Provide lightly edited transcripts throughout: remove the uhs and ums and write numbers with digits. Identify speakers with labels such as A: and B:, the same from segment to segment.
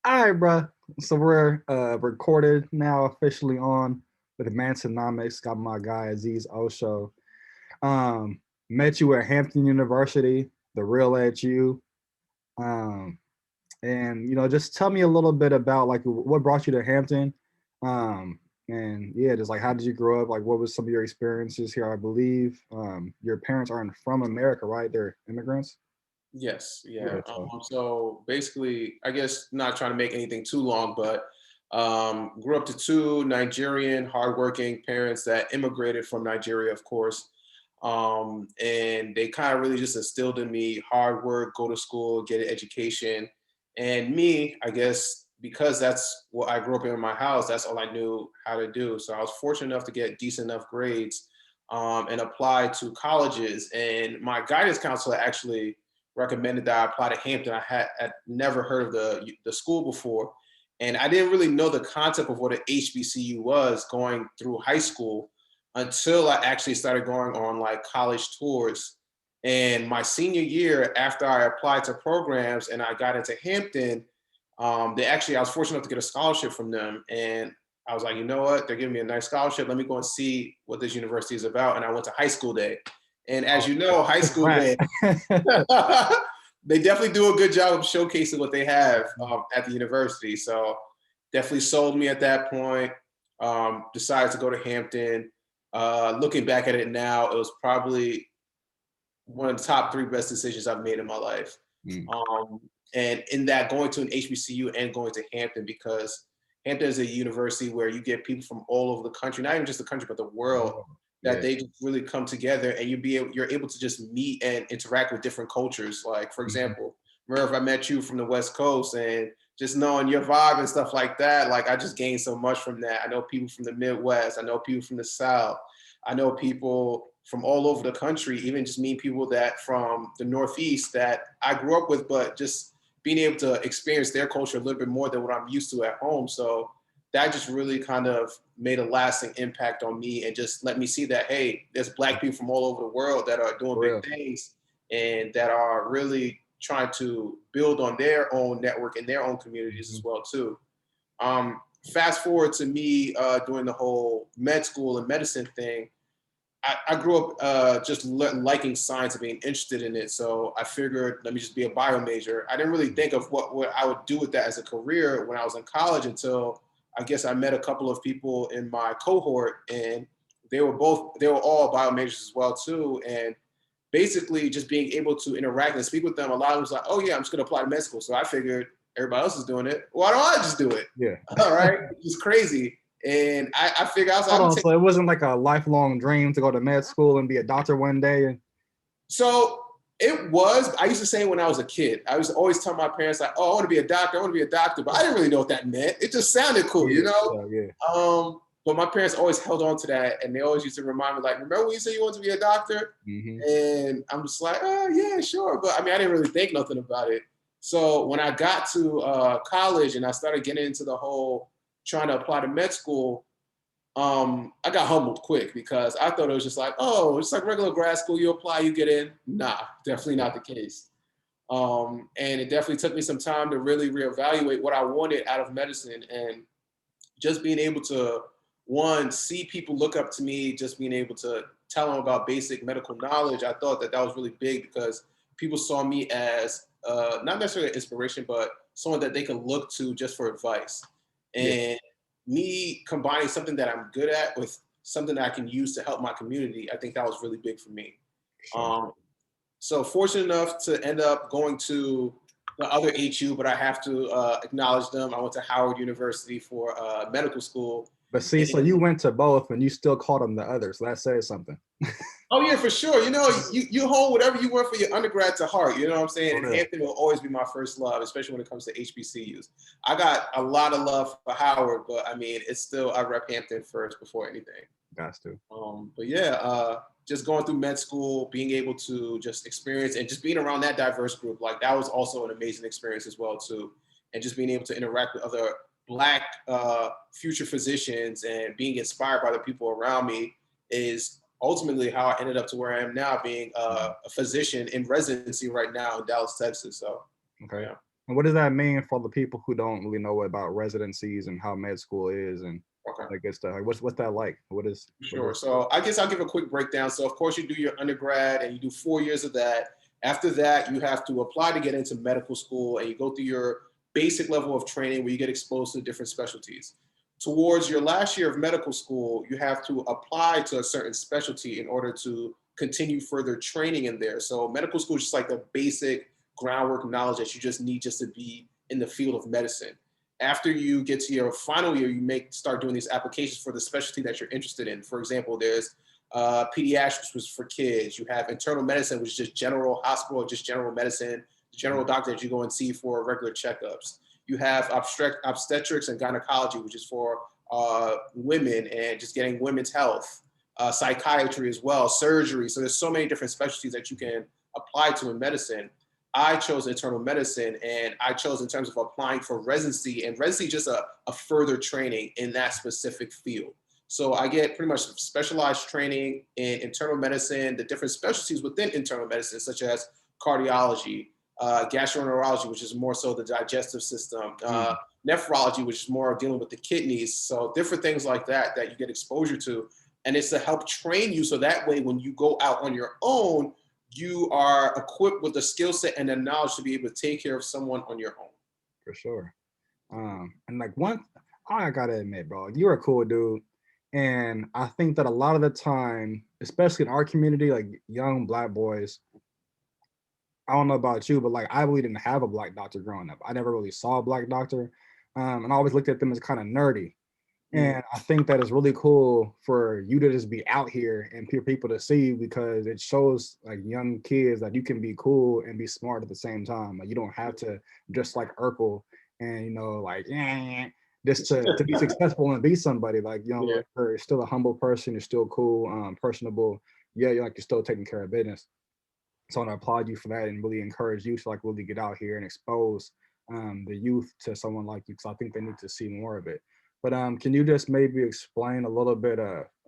A: All right, bro. So we're recorded now officially on with Mansonomics. Got my guy Azeez Osho. Met you at Hampton University, the real at you. Um, and just tell me a little bit about like what brought you to Hampton. And yeah, just like how did you grow up? Like what was some of your experiences here? I believe your parents aren't from America, right? They're immigrants.
B: Yes, yeah.
A: Yeah. So
B: So basically, I guess not trying to make anything too long, but grew up to two Nigerian, hardworking parents that immigrated from Nigeria, of course. And they kind of really just instilled in me hard work, go to school, get an education. And me, I guess, because that's what I grew up in my house, that's all I knew how to do. So I was fortunate enough to get decent enough grades and apply to colleges. And my guidance counselor actually recommended that I apply to Hampton. I'd never heard of the school before, and I didn't really know the concept of what an HBCU was going through high school until I actually started going on like college tours. And my senior year, after I applied to programs and I got into Hampton, I was fortunate enough to get a scholarship from them, and I was like, you know what? They're giving me a nice scholarship. Let me go and see what this university is about. And I went to high school day. And as you know, high school day, they definitely do a good job of showcasing what they have at the university. So definitely sold me at that point. Decided to go to Hampton. Looking back at it now, it was probably one of the top three best decisions I've made in my life.
A: mm,
B: Um, and in that, going to an HBCU and going to Hampton, because Hampton is a university where you get people from all over the country, not even just the country, but the world, that
A: yeah.
B: they just really come together, and you're able to just meet and interact with different cultures. Like, for
A: Mhm.
B: example, remember if I met you from the West Coast, and just knowing your vibe and stuff like that, like I just gained so much from that. I know people from the Midwest, I know people from the South, I know people from all over the country, even just meeting people that from the Northeast that I grew up with, but just being able to experience their culture a little bit more than what I'm used to at home. So that just really kind of made a lasting impact on me and just let me see that, hey, there's Black people from all over the world that are doing
A: For
B: big
A: real.
B: things and that are really trying to build on their own network and their own communities as
A: Mhm.
B: well too. Um, Fast forward to me doing the whole med school and medicine thing. I grew up just liking science and being interested in it. So I figured, let me just be a bio major. I didn't really think of what I would do with that as a career when I was in college until I guess I met a couple of people in my cohort, and they were all bio majors as well too. And basically just being able to interact and speak with them, a lot of them was like, oh yeah, I'm just gonna apply to med school. So I figured everybody else is doing it. Why don't I just do it?
A: Yeah.
B: All right. It's crazy. And I figured I was like,
A: Hold
B: I'm gonna
A: on.
B: take.
A: So it wasn't like a lifelong dream to go to med school and be a doctor one day. And
B: So it was. I used to say when I was a kid, I was always telling my parents like, "Oh, I want to be a doctor. I want to be a doctor," but I didn't really know what that meant. It just sounded cool,
A: yeah,
B: you know.
A: yeah.
B: But my parents always held on to that, and they always used to remind me like, "Remember when you said you wanted to be a doctor?"
A: Hmm.
B: And I'm just like, "Oh yeah, sure," but I mean, I didn't really think nothing about it. So when I got to college and I started getting into the whole trying to apply to med school, I got humbled quick because I thought it was just like, oh, it's like regular grad school. You apply, you get in. Nah, definitely not the case. And it definitely took me some time to really reevaluate what I wanted out of medicine, and just being able to, one, see people look up to me, just being able to tell them about basic medical knowledge. I thought that that was really big because people saw me as not necessarily an inspiration, but someone that they can look to just for advice.
A: Yeah.
B: And me combining something that I'm good at with something that I can use to help my community, I think that was really big for me.
A: Sure.
B: Um, so fortunate enough to end up going to the other HU, but I have to acknowledge them. I went to Howard University for medical school.
A: But see, so
B: And,
A: you went to both and you still called them the others. So that says something.
B: oh yeah, for sure. You know, you hold whatever you want for your undergrad to heart. You know what I'm saying?
A: For
B: And
A: real.
B: Hampton will always be my first love, especially when it comes to HBCUs. I got a lot of love for Howard, but I mean, it's still I rep Hampton first before anything.
A: Got to.
B: But yeah, just going through med school, being able to just experience and just being around that diverse group, like that was also an amazing experience as well too. And just being able to interact with other Black future physicians and being inspired by the people around me is ultimately how I ended up to where I am now, being a physician in residency right now in Dallas, Texas. So
A: Okay.
B: yeah.
A: And what does that mean for the people who don't really know about residencies and how med school is and
B: Okay.
A: that good stuff? Like, what's that like? What
B: Sure.
A: is
B: So I guess I'll give a quick breakdown. So of course you do your undergrad and you do 4 years of that. After that, you have to apply to get into medical school and you go through your basic level of training where you get exposed to different specialties. Towards your last year of medical school, you have to apply to a certain specialty in order to continue further training in there. So medical school is just like the basic groundwork knowledge that you just need just to be in the field of medicine. After you get to your final year, you may start doing these applications for the specialty that you're interested in. For example, there's pediatrics, which is for kids. You have internal medicine, which is just general hospital, just general medicine, general doctor that you go and see for regular checkups. You have obstetrics and gynecology, which is for women and just getting women's health, psychiatry as well, surgery. So there's so many different specialties that you can apply to in medicine. I chose internal medicine and I chose in terms of applying for residency, and residency just a further training in that specific field. So I get pretty much specialized training in internal medicine, the different specialties within internal medicine, such as cardiology, gastroenterology, which is more so the digestive system, nephrology, which is more dealing with the kidneys. So different things like that that you get exposure to. And it's to help train you so that way when you go out on your own, you are equipped with the skill set and the knowledge to be able to take care of someone on your own.
A: for sure. And like I gotta admit, bro, you're a cool dude. And I think that a lot of the time, especially in our community, like young black boys, I don't know about you, but like I really didn't have a black doctor growing up. I never really saw a black doctor. And I always looked at them as kind of nerdy.
B: Mm.
A: And I think that is really cool for you to just be out here and for people to see, because it shows like young kids that you can be cool and be smart at the same time. Like you don't have to just like Urkel and like just to be successful and be somebody. Like
B: Yeah.
A: you're still a humble person. You're still cool, personable. Yeah, you're still taking care of business. So I want to applaud you for that and really encourage you to like really get out here and expose the youth to someone like you, because I think they need to see more of it. But can you just maybe explain a little bit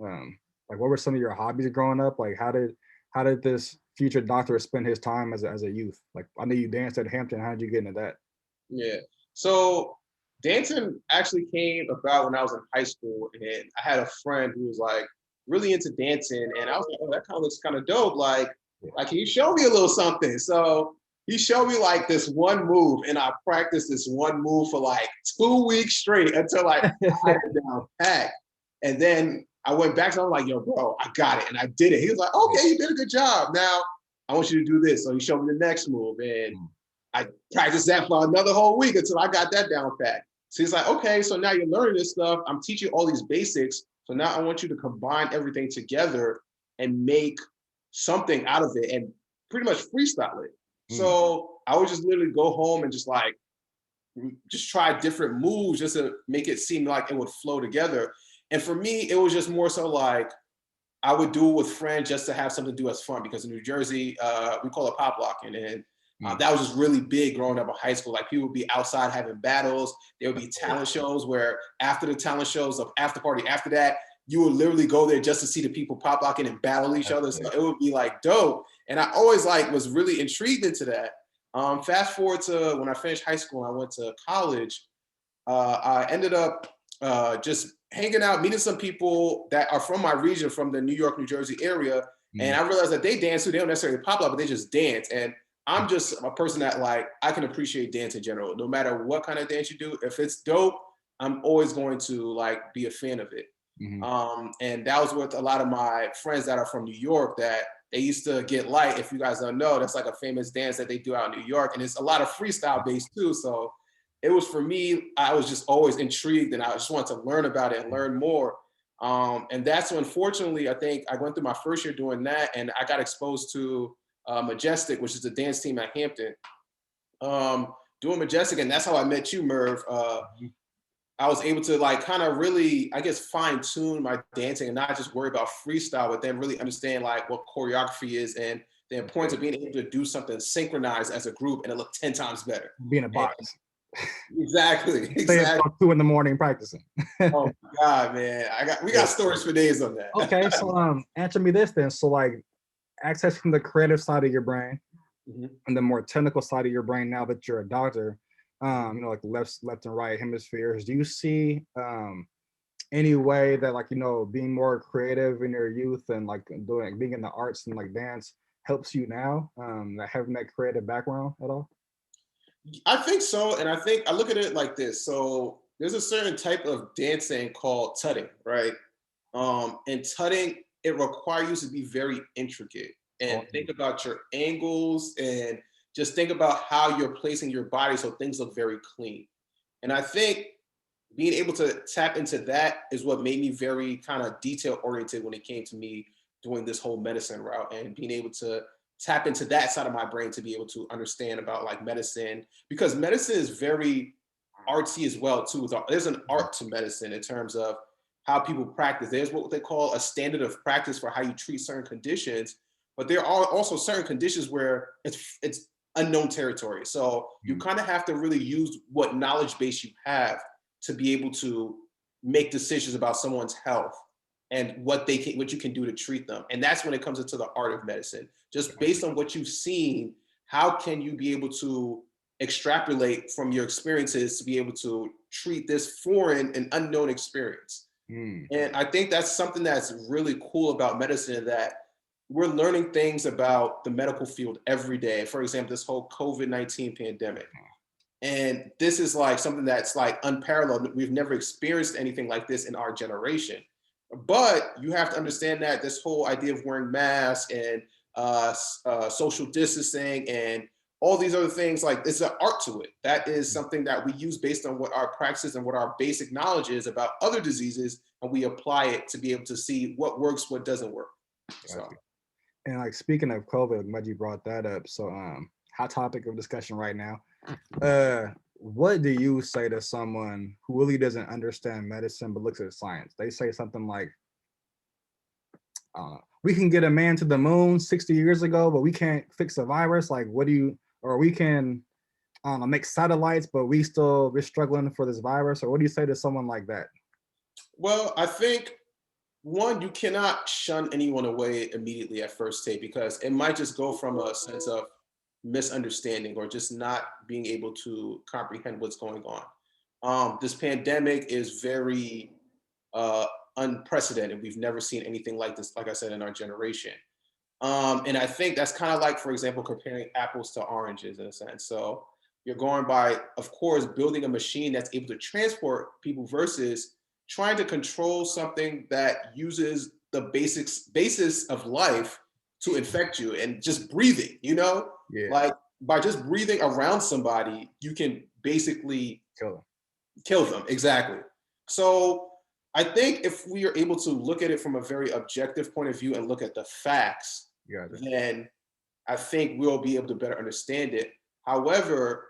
A: like what were some of your hobbies growing up? Like how did this future doctor spend his time as a youth? Like I know you danced at Hampton. How did you get into that?
B: Yeah. So dancing actually came about when I was in high school, and I had a friend who was like really into dancing, and I was like, "Oh, that kind of looks kind of dope. Like, can you show me a little something?" So he showed me like this one move, and I practiced this one move for like 2 weeks straight until I had it down pat. And then I went back to him like, "Yo, bro, I got it," and I did it. He was like, "Okay, you did a good job. Now I want you to do this." So he showed me the next move, and I practiced that for another whole week until I got that down pat. So he's like, "Okay, so now you're learning this stuff. I'm teaching all these basics. So now I want you to combine everything together and make something out of it and pretty much freestyle it." So I would just literally go home and just try different moves just to make it seem like it would flow together. And for me, it was just more so like I would do it with friends just to have something to do as fun, because in New Jersey, we call it pop locking. And that was just really big growing up in high school. Like people would be outside having battles. There would be talent shows where after the talent shows, of after party after that, you would literally go there just to see the people pop locking and battle each other. So it would be like dope. And I always like was really intrigued into that. Fast forward to when I finished high school and I went to college, I ended up just hanging out, meeting some people that are from my region, from the New York, New Jersey area. And I realized that they dance too. They don't necessarily pop up, but they just dance. And I'm just a person that like, I can appreciate dance in general, no matter what kind of dance you do. If it's dope, I'm always going to like be a fan of it. And that was with a lot of my friends that are from New York, that they used to get light. If you guys don't know, that's like a famous dance that they do out in New York. And it's a lot of freestyle based too. So it was, for me, I was just always intrigued and I just wanted to learn about it and learn more. And that's when, fortunately, I think I went through my first year doing that and I got exposed to Majestic, which is the dance team at Hampton. Doing Majestic, and that's how I met you, Merv. I was able to like kind of really, I guess, fine tune my dancing and not just worry about freestyle, but then really understand like what choreography is and the importance of being able to do something synchronized as a group and it looked 10 times better.
A: Being a box.
B: Exactly.
A: Stay up till 2 a.m. practicing.
B: Oh my God, man. We got stories for days on that.
A: Okay, so answer me this then. So like accessing the creative side of your brain and the more technical side of your brain now that you're a doctor, like left and right hemispheres. Do you see any way that, like, being more creative in your youth and like being in the arts and like dance helps you now, that having that creative background at all?
B: I think so, and I think I look at it like this. So there's a certain type of dancing called tutting, right? And tutting, it requires you to be very intricate and
A: Oh,
B: think about your angles and just think about how you're placing your body so things look very clean. And I think being able to tap into that is what made me very kind of detail oriented when it came to me doing this whole medicine route, and being able to tap into that side of my brain to be able to understand about like medicine, because medicine is very artsy as well too. There's an art to medicine in terms of how people practice. There's what they call a standard of practice for how you treat certain conditions, but there are also certain conditions where it's unknown territory. So you
A: mm,
B: kind of have to really use what knowledge base you have to be able to make decisions about someone's health and what you can do to treat them. And that's when it comes into the art of medicine. Just
A: gotcha.
B: based on what you've seen, how can you be able to extrapolate from your experiences to be able to treat this foreign and unknown experience?
A: Mm,
B: And I think that's something that's really cool about medicine, that we're learning things about the medical field every day. For example, this whole COVID-19 pandemic. And this is like something that's like unparalleled. We've never experienced anything like this in our generation. But you have to understand that this whole idea of wearing masks and social distancing and all these other things, like there's an art to it. That is something that we use based on what our practice and what our basic knowledge is about other diseases, and we apply it to be able to see what works, what doesn't work. So.
A: gotcha. And like speaking of COVID, I'm glad you brought that up. So hot topic of discussion right now. What do you say to someone who really doesn't understand medicine but looks at science? They say something like, we can get a man to the moon 60 years ago, but we can't fix a virus. Like, what do you, or we can, I don't know, make satellites, but we're struggling for this virus. Or what do you say to someone like that?
B: Well, I think one, you cannot shun anyone away immediately at first take, because it might just go from a sense of misunderstanding or just not being able to comprehend what's going on. This pandemic is very uh, unprecedented. We've never seen anything like this, like I said, in our generation. And I think that's kind of like, for example, comparing apples to oranges in a sense. So you're going by, of course, building a machine that's able to transport people versus trying to control something that uses the basis of life to infect you, and just breathing,
A: Yeah,
B: like by just breathing around somebody, you can basically
A: kill
B: kill them. Exactly. So I think if we are able to look at it from a very objective point of view and look at the facts,
A: them. Gotcha.
B: then I think we'll be able to better understand it. However,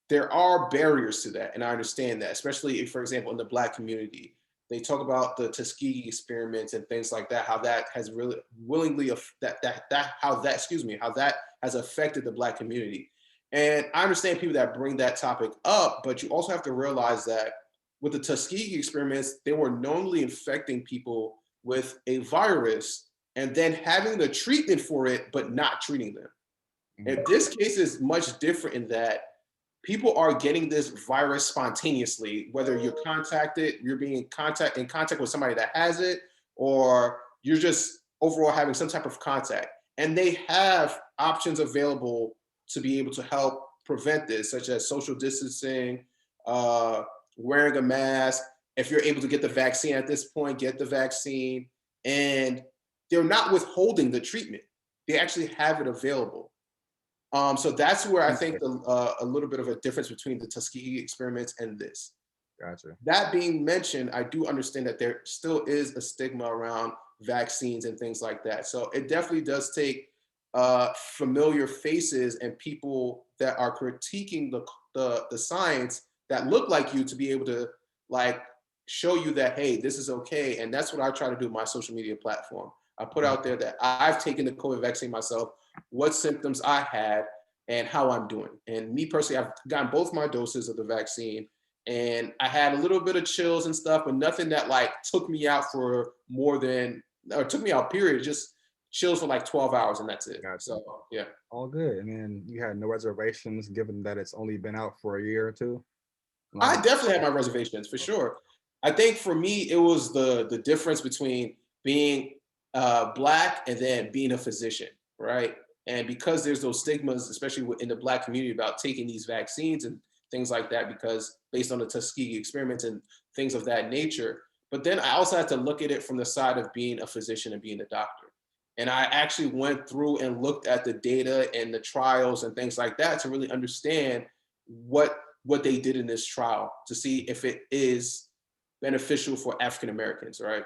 B: there are barriers to that, and I understand that, especially if, for example, in the Black community, they talk about the Tuskegee experiments and things like that, how that has really willingly how that has affected the Black community. And I understand people that bring that topic up, but you also have to realize that with the Tuskegee experiments, they were knowingly infecting people with a virus and then having the treatment for it, but not treating them.
A: Mhm.
B: And this case is much different in that people are getting this virus spontaneously, whether you're being in contact with somebody that has it, or you're just overall having some type of contact. And they have options available to be able to help prevent this, such as social distancing, uh, wearing a mask. If you're able to get the vaccine at this point, get the vaccine. And they're not withholding the treatment. They actually have it available. So that's where I think a little bit of a difference between the Tuskegee experiments and this.
A: Gotcha.
B: That being mentioned, I do understand that there still is a stigma around vaccines and things like that. So it definitely does take familiar faces and people that are critiquing the science that look like you to be able to like show you that, hey, this is okay. And that's what I try to do with my social media platform. I put out there that I've taken the COVID vaccine myself, what symptoms I had, and how I'm doing. And me personally, I've gotten both my doses of the vaccine, and I had a little bit of chills and stuff, but nothing that like took me out for more than, or took me out, period. Just chills for like 12 hours and that's it.
A: Gotcha.
B: So yeah.
A: All good. And then you had no reservations, given that it's only been out for a year or two.
B: I
A: Um,
B: definitely had my reservations for sure. I think for me, it was the difference between being black and then being a physician, right? And because there's those stigmas, especially in the black community, about taking these vaccines and things like that, because based on the Tuskegee experiments and things of that nature. But then I also had to look at it from the side of being a physician and being a doctor. And I actually went through and looked at the data and the trials and things like that to really understand what they did in this trial to see if it is beneficial for African Americans, right?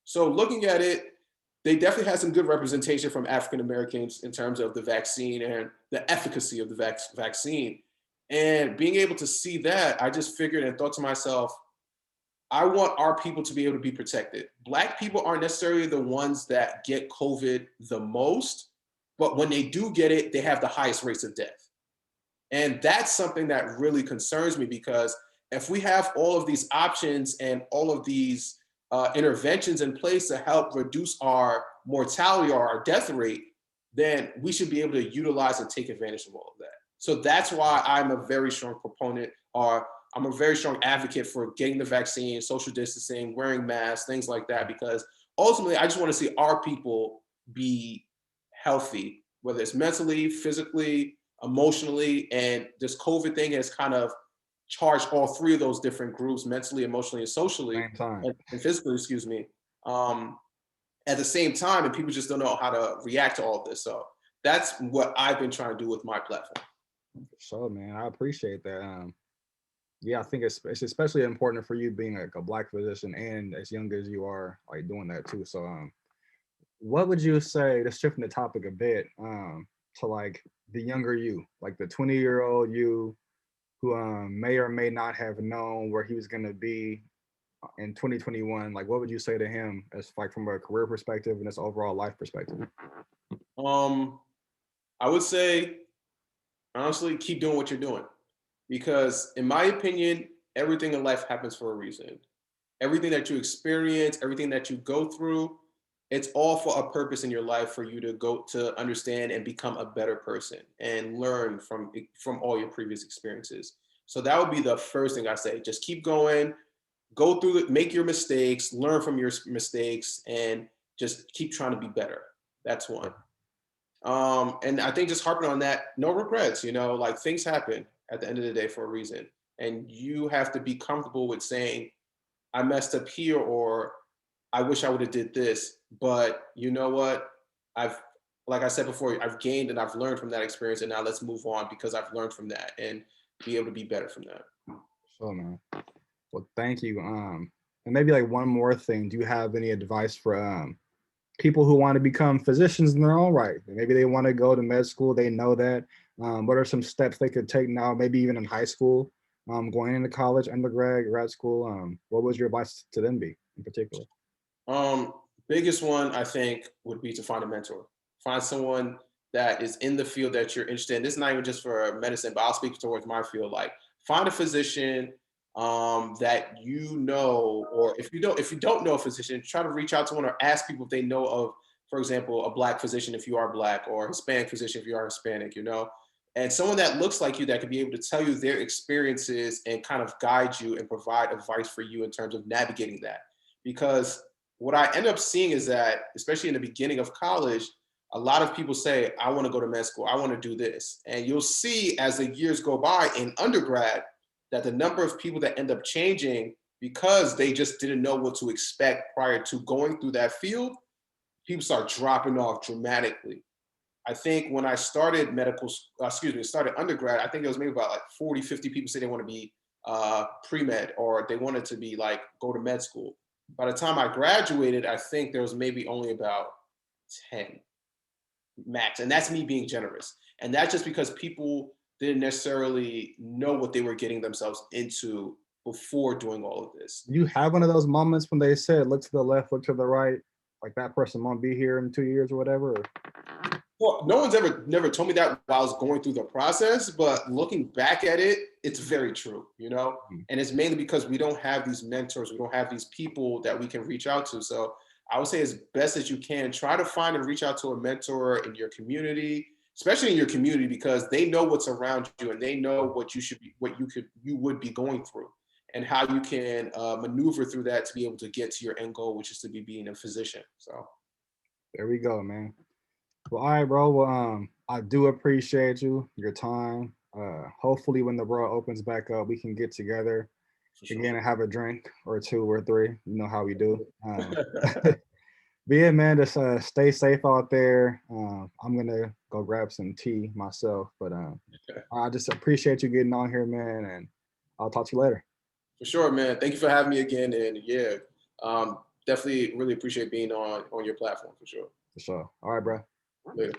B: So looking at it, they definitely had some good representation from African Americans in terms of the vaccine and the efficacy of the vaccine. And being able to see that, I just figured and thought to myself, I want our people to be able to be protected. Black people aren't necessarily the ones that get COVID the most, but when they do get it, they have the highest rates of death. And that's something that really concerns me because if we have all of these options and all of these interventions in place to help reduce our mortality or our death rate, then we should be able to utilize and take advantage of all of that. So that's why I'm a very strong proponent, or I'm a very strong advocate for getting the vaccine, social distancing, wearing masks, things like that, because ultimately I just want to see our people be healthy, whether it's mentally, physically, emotionally. And this COVID thing has kind of charged all three of those different groups, mentally, emotionally, and socially,
A: same time.
B: and physically, excuse me, at the same time. And people just don't know how to react to all of this. So that's what I've been trying to do with my platform.
A: So, man, I appreciate that. Yeah, I think it's especially important for you being like a black physician and as young as you are, like doing that too. So, what would you say, to shift the topic a bit, to like the younger you, like the 20-year-old you who may or may not have known where he was going to be in 2021, like what would you say to him as like from a career perspective and his overall life perspective?
B: Um, I would say, honestly, keep doing what you're doing. Because, in my opinion, everything in life happens for a reason. Everything that you experience, everything that you go through, it's all for a purpose in your life for you to go to understand and become a better person and learn from all your previous experiences. So that would be the first thing I say. Just keep going, go through it, make your mistakes, learn from your mistakes, and just keep trying to be better. That's one. And I think just harping on that, no regrets, like things happen at the end of the day for a reason. And you have to be comfortable with saying, I messed up here, or I wish I would have did this. But you know what? I've, like I said before, I've gained and I've learned from that experience. And now let's move on because I've learned from that and be able to be better from that.
A: So, man, well, thank you. And maybe like one more thing, do you have any advice for people who want to become physicians in their own right? Maybe they want to go to med school, they know that. What are some steps they could take now, maybe even in high school, going into college, undergrad, grad school? What would your advice to them be in particular?
B: Um, Biggest one I think would be to find a mentor. Find someone that is in the field that you're interested in. This is not even just for medicine, but I'll speak towards my field. Like, find a physician that you know, or if you don't know a physician, try to reach out to one or ask people if they know of, for example, a black physician if you are black, or a Hispanic physician if you are Hispanic. And someone that looks like you that could be able to tell you their experiences and kind of guide you and provide advice for you in terms of navigating that. Because what I end up seeing is that, especially in the beginning of college, a lot of people say, I want to go to med school, I want to do this. And you'll see as the years go by in undergrad that the number of people that end up changing because they just didn't know what to expect prior to going through that field, people start dropping off dramatically. I think when I started started undergrad, I think it was maybe about like 40, 50 people say they want to be pre-med, or they wanted to be like, go to med school. By the time I graduated, I think there was maybe only about 10 max. And that's me being generous. And that's just because people didn't necessarily know what they were getting themselves into before doing all of this.
A: You have one of those moments when they said, look to the left, look to the right, like that person won't be here in 2 years or whatever? Or?
B: Well, no one's never told me that while I was going through the process, but looking back at it, it's very true.
A: Mhm.
B: And it's mainly because we don't have these mentors, we don't have these people that we can reach out to. So I would say as best as you can, try to find and reach out to a mentor in your community, especially in your community, because they know what's around you and they know what you should be, you would be going through, and how you can maneuver through that to be able to get to your end goal, which is to be being a physician. So
A: There we go, man. Well, all right, bro. Well, I do appreciate your time. Hopefully, when the world opens back up, we can get together
B: for sure.
A: again and have a drink or two or three. You know how we do. But yeah, man, just stay safe out there. I'm gonna go grab some tea myself, but I just appreciate you getting on here, man, and I'll talk to you later.
B: For sure, man. Thank you for having me again. And yeah, definitely really appreciate being on your platform for sure.
A: For sure. All right, bro.
B: Later.